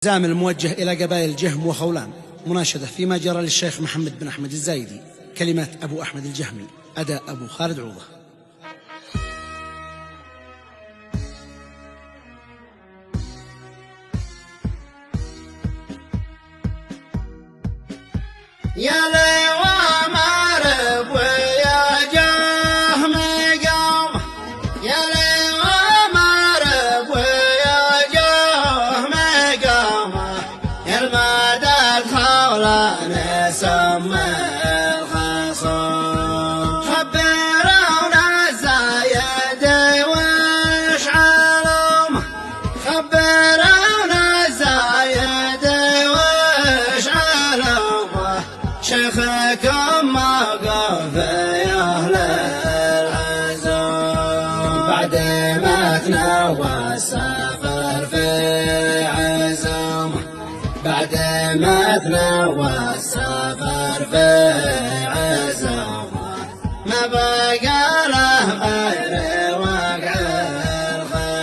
زام الموجه إلى قبائل الجهم وخولان، مناشدة فيما جرى للشيخ محمد بن أحمد الزايدي، كلمات أبو أحمد الجهمي، أداء أبو خالد عوضة. يا ليوى مارب ويا جهم قوم، يا ليوى مارب ويا جهم قوم، يا المدى الخولان سمى الخصوم، خبرونا الزايد وش علوم، خبرونا الزايد وش علوم، شيخكم موقف يا أهل العزوم، بعد ما تنوى السفر في عزوم، بعد ما تنوى السفر في عزوم، ما بقى له غير وقع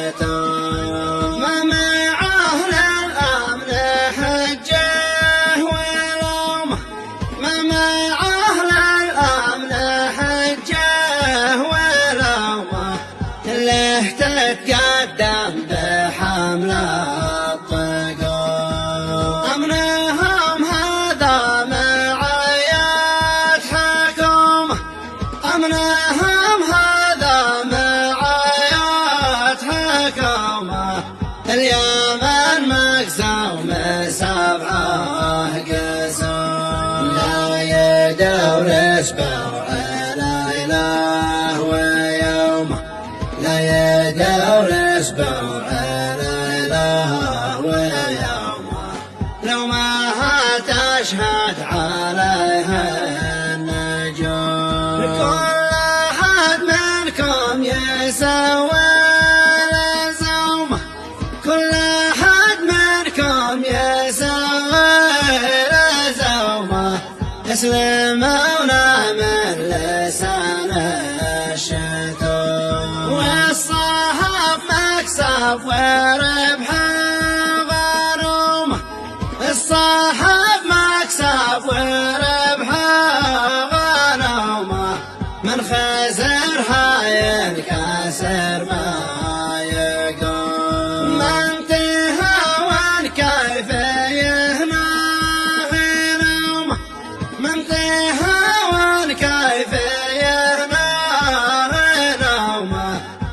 الختوم، ما معه للأمن حجه ولوم، ما معه للأمن حجه ولومه، اللي تتقدم بحمل الطقوم، أمنهم هذا معايات حكومة، أمنهم هذا معايات حكومة، اليمن مقسوم سبعة قسوم، لا يدور اسبوع لا إله ويومه، لا يدور اسبوع لا إله ويومه، لو ما تشهد عليها النجوم، كل أحد منكم يسوي لزومه، كل أحد منكم يسوي لزومه، يسلمونا من لسان الشتوم، والصحف مكسب وربح غرومه، الصحف مكسب وربح غرومه، من خسرها ينكسر ما يقوم، من تهاون كيف يهنى غيرهم، من تهاون كيف يهنى غيرهم،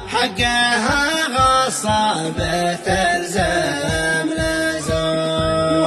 حقها غصة بتلزم لزوم.